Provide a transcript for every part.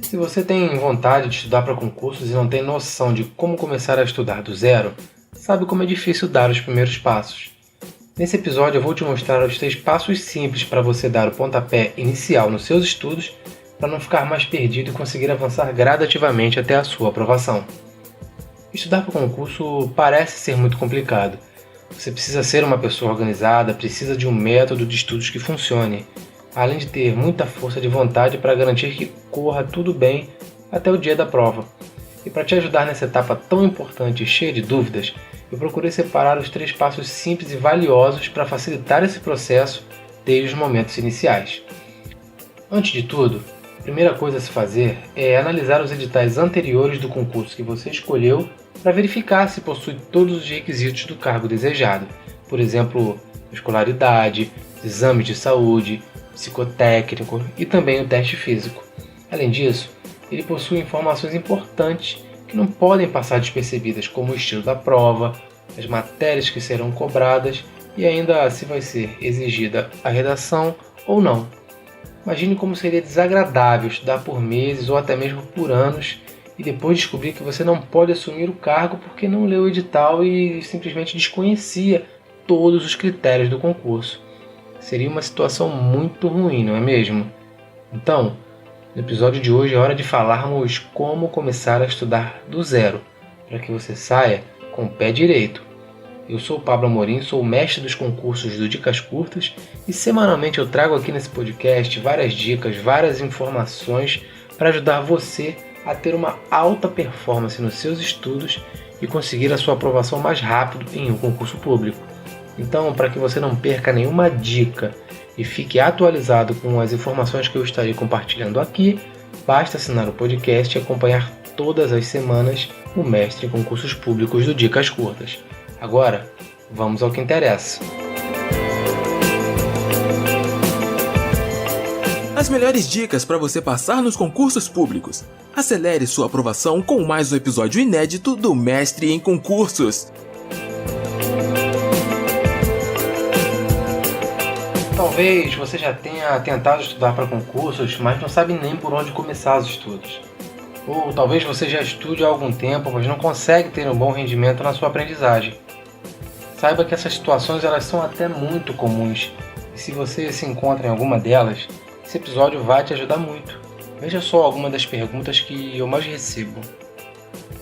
Se você tem vontade de estudar para concursos e não tem noção de como começar a estudar do zero, sabe como é difícil dar os primeiros passos. Nesse episódio eu vou te mostrar os 3 passos simples para você dar o pontapé inicial nos seus estudos para não ficar mais perdido e conseguir avançar gradativamente até a sua aprovação. Estudar para concurso parece ser muito complicado. Você precisa ser uma pessoa organizada, precisa de um método de estudos que funcione, além de ter muita força de vontade para garantir que corra tudo bem até o dia da prova. E para te ajudar nessa etapa tão importante e cheia de dúvidas, eu procurei separar os 3 passos simples e valiosos para facilitar esse processo desde os momentos iniciais. Antes de tudo, a primeira coisa a se fazer é analisar os editais anteriores do concurso que você escolheu para verificar se possui todos os requisitos do cargo desejado, por exemplo, escolaridade, exames de saúde, psicotécnico e também o teste físico. Além disso, ele possui informações importantes que não podem passar despercebidas, como o estilo da prova, as matérias que serão cobradas e ainda se vai ser exigida a redação ou não. Imagine como seria desagradável estudar por meses ou até mesmo por anos e depois descobrir que você não pode assumir o cargo porque não leu o edital e simplesmente desconhecia todos os critérios do concurso. Seria uma situação muito ruim, não é mesmo? Então, no episódio de hoje é hora de falarmos como começar a estudar do zero, para que você saia com o pé direito. Eu sou o Pablo Amorim, sou o mestre dos concursos do Dicas Curtas e semanalmente eu trago aqui nesse podcast várias dicas, várias informações para ajudar você a ter uma alta performance nos seus estudos e conseguir a sua aprovação mais rápido em um concurso público. Então, para que você não perca nenhuma dica e fique atualizado com as informações que eu estarei compartilhando aqui, basta assinar o podcast e acompanhar todas as semanas o mestre em concursos públicos do Dicas Curtas. Agora, vamos ao que interessa. As melhores dicas para você passar nos concursos públicos. Acelere sua aprovação com mais um episódio inédito do Mestre em Concursos. Talvez você já tenha tentado estudar para concursos, mas não sabe nem por onde começar os estudos. Ou talvez você já estude há algum tempo, mas não consegue ter um bom rendimento na sua aprendizagem. Saiba que essas situações elas são até muito comuns, e se você se encontra em alguma delas, esse episódio vai te ajudar muito. Veja só algumas das perguntas que eu mais recebo.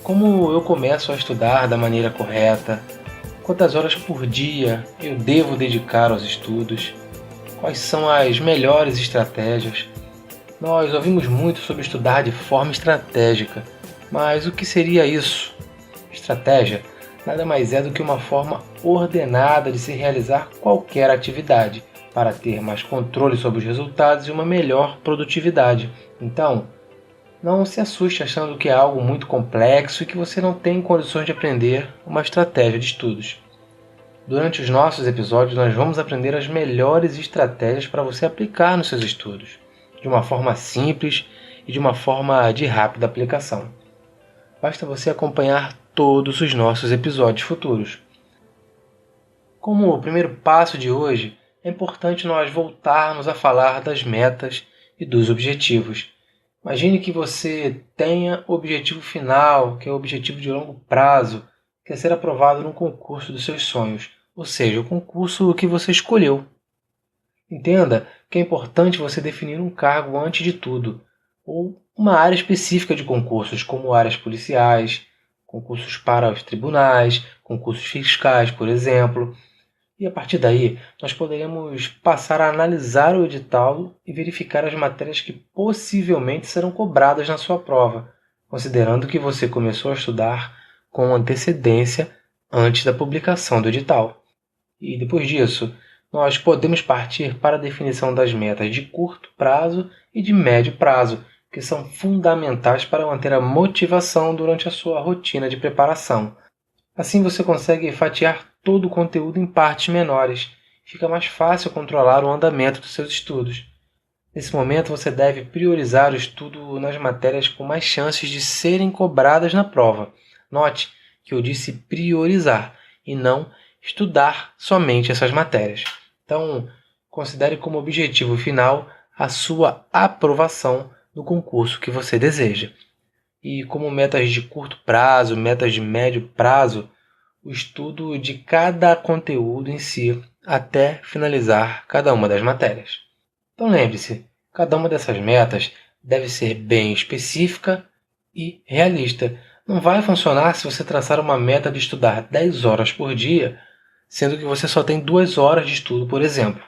Como eu começo a estudar da maneira correta? Quantas horas por dia eu devo dedicar aos estudos? Quais são as melhores estratégias? Nós ouvimos muito sobre estudar de forma estratégica, mas o que seria isso? Estratégia nada mais é do que uma forma ordenada de se realizar qualquer atividade, para ter mais controle sobre os resultados e uma melhor produtividade. Então, não se assuste achando que é algo muito complexo e que você não tem condições de aprender uma estratégia de estudos. Durante os nossos episódios, nós vamos aprender as melhores estratégias para você aplicar nos seus estudos, de uma forma simples e de uma forma de rápida aplicação. Basta você acompanhar todos os nossos episódios futuros. Como o primeiro passo de hoje, é importante nós voltarmos a falar das metas e dos objetivos. Imagine que você tenha o objetivo final, que é o objetivo de longo prazo, que é ser aprovado no concurso dos seus sonhos, ou seja, o concurso que você escolheu. Entenda que é importante você definir um cargo antes de tudo, ou uma área específica de concursos, como áreas policiais, concursos para os tribunais, concursos fiscais, por exemplo. E a partir daí, nós poderemos passar a analisar o edital e verificar as matérias que possivelmente serão cobradas na sua prova, considerando que você começou a estudar com antecedência antes da publicação do edital. E depois disso, nós podemos partir para a definição das metas de curto prazo e de médio prazo, que são fundamentais para manter a motivação durante a sua rotina de preparação. Assim você consegue fatiar todo o conteúdo em partes menores. Fica mais fácil controlar o andamento dos seus estudos. Nesse momento você deve priorizar o estudo nas matérias com mais chances de serem cobradas na prova. Note que eu disse priorizar e não estudar somente essas matérias. Então, considere como objetivo final a sua aprovação no concurso que você deseja. E como metas de curto prazo, metas de médio prazo, o estudo de cada conteúdo em si até finalizar cada uma das matérias. Então lembre-se, cada uma dessas metas deve ser bem específica e realista. Não vai funcionar se você traçar uma meta de estudar 10 horas por dia, sendo que você só tem 2 horas de estudo, por exemplo.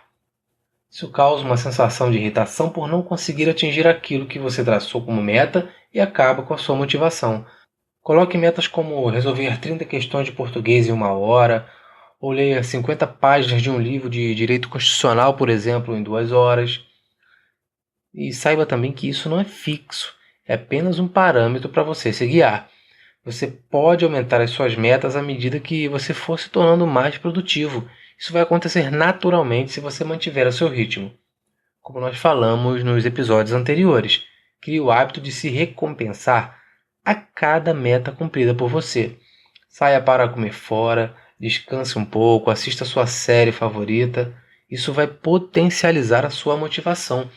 Isso causa uma sensação de irritação por não conseguir atingir aquilo que você traçou como meta e acaba com a sua motivação. Coloque metas como resolver 30 questões de português em 1 hora, ou ler 50 páginas de um livro de direito constitucional, por exemplo, em 2 horas. E saiba também que isso não é fixo, é apenas um parâmetro para você se guiar. Você pode aumentar as suas metas à medida que você for se tornando mais produtivo. Isso vai acontecer naturalmente se você mantiver o seu ritmo. Como nós falamos nos episódios anteriores, crie o hábito de se recompensar a cada meta cumprida por você. Saia para comer fora, descanse um pouco, assista a sua série favorita. Isso vai potencializar a sua motivação.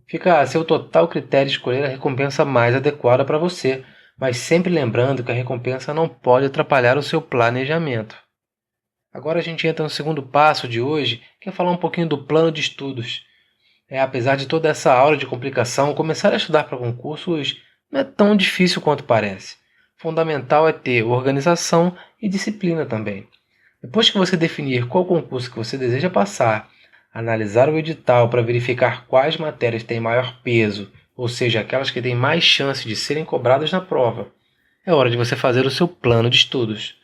Fica a seu total critério escolher a recompensa mais adequada para você, mas sempre lembrando que a recompensa não pode atrapalhar o seu planejamento. Agora a gente entra no segundo passo de hoje, que é falar um pouquinho do plano de estudos. Apesar de toda essa aula de complicação, começar a estudar para concursos não é tão difícil quanto parece. Fundamental é ter organização e disciplina também. Depois que você definir qual concurso que você deseja passar, analisar o edital para verificar quais matérias têm maior peso, ou seja, aquelas que têm mais chance de serem cobradas na prova, é hora de você fazer o seu plano de estudos.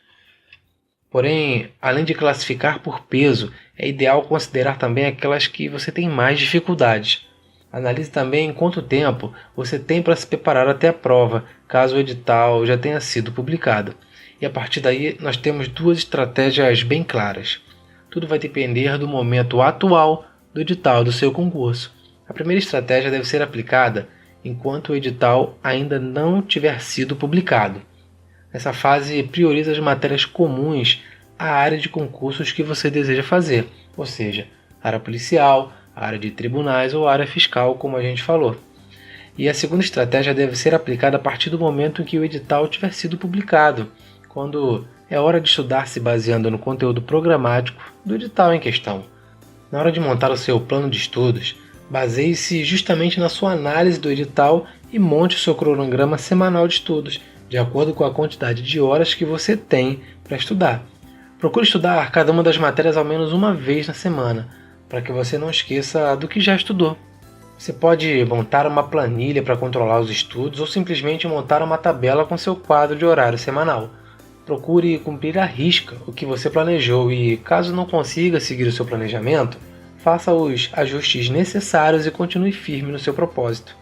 Porém, além de classificar por peso, é ideal considerar também aquelas que você tem mais dificuldades. Analise também quanto tempo você tem para se preparar até a prova, caso o edital já tenha sido publicado. E a partir daí nós temos 2 estratégias bem claras. Tudo vai depender do momento atual do edital do seu concurso. A primeira estratégia deve ser aplicada enquanto o edital ainda não tiver sido publicado. Nessa fase, prioriza as matérias comuns à área de concursos que você deseja fazer, ou seja, área policial, área de tribunais ou área fiscal, como a gente falou. E a segunda estratégia deve ser aplicada a partir do momento em que o edital tiver sido publicado, quando é hora de estudar se baseando no conteúdo programático do edital em questão. Na hora de montar o seu plano de estudos, baseie-se justamente na sua análise do edital e monte o seu cronograma semanal de estudos, de acordo com a quantidade de horas que você tem para estudar. Procure estudar cada uma das matérias ao menos uma vez na semana, para que você não esqueça do que já estudou. Você pode montar uma planilha para controlar os estudos ou simplesmente montar uma tabela com seu quadro de horário semanal. Procure cumprir à risca o que você planejou e, caso não consiga seguir o seu planejamento, faça os ajustes necessários e continue firme no seu propósito.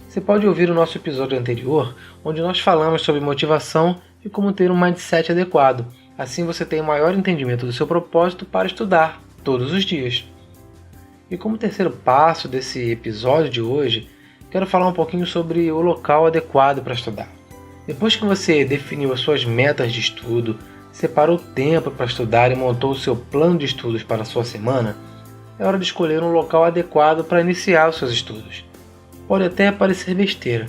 Você pode ouvir o nosso episódio anterior, onde nós falamos sobre motivação e como ter um mindset adequado. Assim você tem um maior entendimento do seu propósito para estudar todos os dias. E como terceiro passo desse episódio de hoje, quero falar um pouquinho sobre o local adequado para estudar. Depois que você definiu as suas metas de estudo, separou tempo para estudar e montou o seu plano de estudos para a sua semana, é hora de escolher um local adequado para iniciar os seus estudos. Pode até parecer besteira,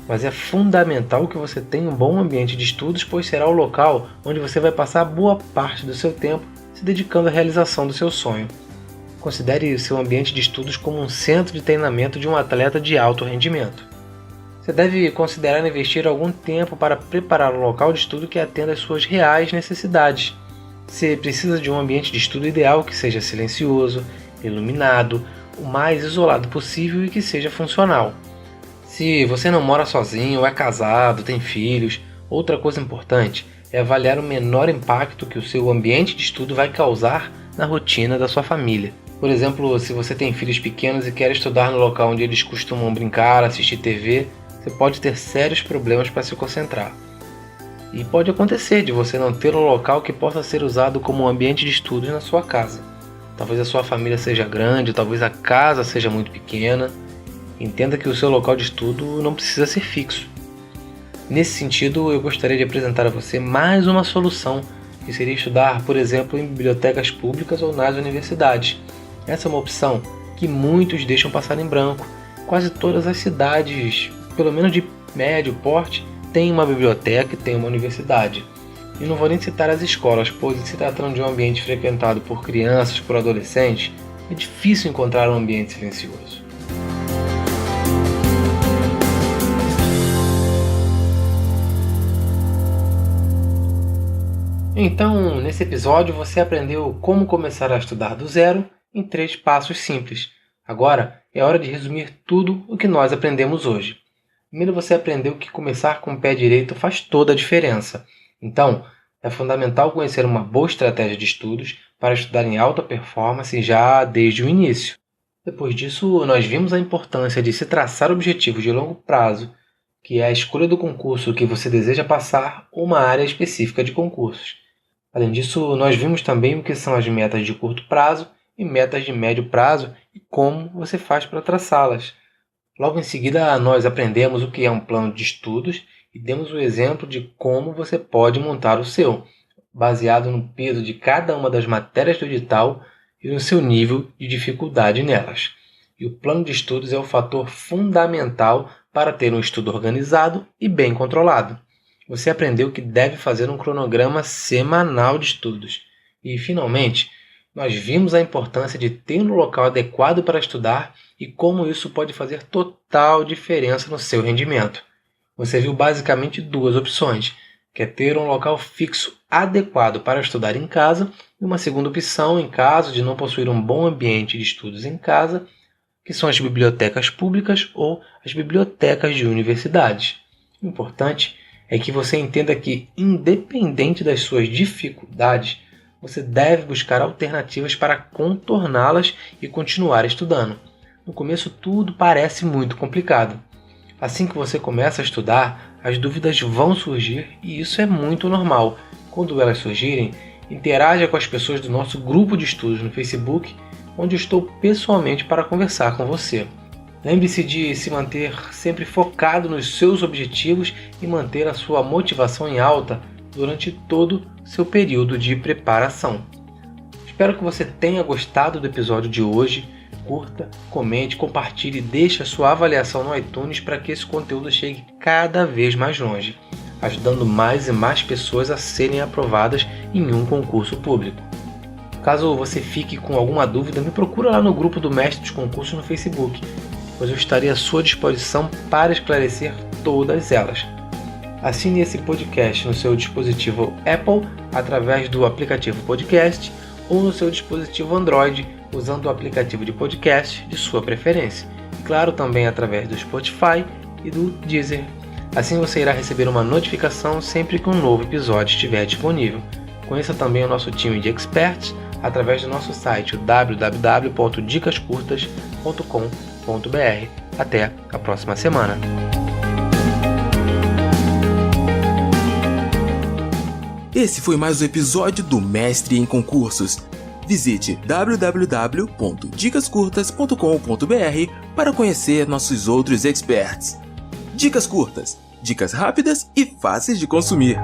mas é fundamental que você tenha um bom ambiente de estudos, pois será o local onde você vai passar boa parte do seu tempo se dedicando à realização do seu sonho. Considere o seu ambiente de estudos como um centro de treinamento de um atleta de alto rendimento. Você deve considerar investir algum tempo para preparar um local de estudo que atenda às suas reais necessidades. Você precisa de um ambiente de estudo ideal que seja silencioso, iluminado, o mais isolado possível e que seja funcional. Se você não mora sozinho, ou é casado, tem filhos, outra coisa importante é avaliar o menor impacto que o seu ambiente de estudo vai causar na rotina da sua família. Por exemplo, se você tem filhos pequenos e quer estudar no local onde eles costumam brincar, assistir TV, você pode ter sérios problemas para se concentrar. E pode acontecer de você não ter um local que possa ser usado como um ambiente de estudos na sua casa. Talvez a sua família seja grande, talvez a casa seja muito pequena. Entenda que o seu local de estudo não precisa ser fixo. Nesse sentido, eu gostaria de apresentar a você mais uma solução, que seria estudar, por exemplo, em bibliotecas públicas ou nas universidades. Essa é uma opção que muitos deixam passar em branco. Quase todas as cidades pelo menos de médio porte, tem uma biblioteca e tem uma universidade. E não vou nem citar as escolas, pois se tratando de um ambiente frequentado por crianças, por adolescentes, é difícil encontrar um ambiente silencioso. Então, nesse episódio você aprendeu como começar a estudar do zero em 3 passos simples. Agora é hora de resumir tudo o que nós aprendemos hoje. Primeiro você aprendeu que começar com o pé direito faz toda a diferença. Então, é fundamental conhecer uma boa estratégia de estudos para estudar em alta performance já desde o início. Depois disso, nós vimos a importância de se traçar objetivos de longo prazo, que é a escolha do concurso que você deseja passar ou uma área específica de concursos. Além disso, nós vimos também o que são as metas de curto prazo e metas de médio prazo e como você faz para traçá-las. Logo em seguida, nós aprendemos o que é um plano de estudos e demos o exemplo de como você pode montar o seu, baseado no peso de cada uma das matérias do edital e no seu nível de dificuldade nelas. E o plano de estudos é o fator fundamental para ter um estudo organizado e bem controlado. Você aprendeu que deve fazer um cronograma semanal de estudos. E, finalmente, nós vimos a importância de ter um local adequado para estudar e como isso pode fazer total diferença no seu rendimento. Você viu basicamente 2 opções, que é ter um local fixo adequado para estudar em casa e uma segunda opção em caso de não possuir um bom ambiente de estudos em casa, que são as bibliotecas públicas ou as bibliotecas de universidades. O importante é que você entenda que, independente das suas dificuldades, você deve buscar alternativas para contorná-las e continuar estudando. No começo tudo parece muito complicado. Assim que você começa a estudar, as dúvidas vão surgir e isso é muito normal. Quando elas surgirem, interaja com as pessoas do nosso grupo de estudos no Facebook, onde eu estou pessoalmente para conversar com você. Lembre-se de se manter sempre focado nos seus objetivos e manter a sua motivação em alta durante todo o seu período de preparação. Espero que você tenha gostado do episódio de hoje. Curta, comente, compartilhe e deixe a sua avaliação no iTunes para que esse conteúdo chegue cada vez mais longe, ajudando mais e mais pessoas a serem aprovadas em um concurso público. Caso você fique com alguma dúvida, me procura lá no grupo do Mestre dos Concursos no Facebook, pois eu estarei à sua disposição para esclarecer todas elas. Assine esse podcast no seu dispositivo Apple através do aplicativo Podcast ou no seu dispositivo Android usando o aplicativo de podcast de sua preferência. Claro, também através do Spotify e do Deezer. Assim você irá receber uma notificação sempre que um novo episódio estiver disponível. Conheça também o nosso time de experts através do nosso site www.dicascurtas.com.br. Até a próxima semana. Esse foi mais um episódio do Mestre em Concursos. Visite www.dicascurtas.com.br para conhecer nossos outros experts. Dicas curtas, dicas rápidas e fáceis de consumir.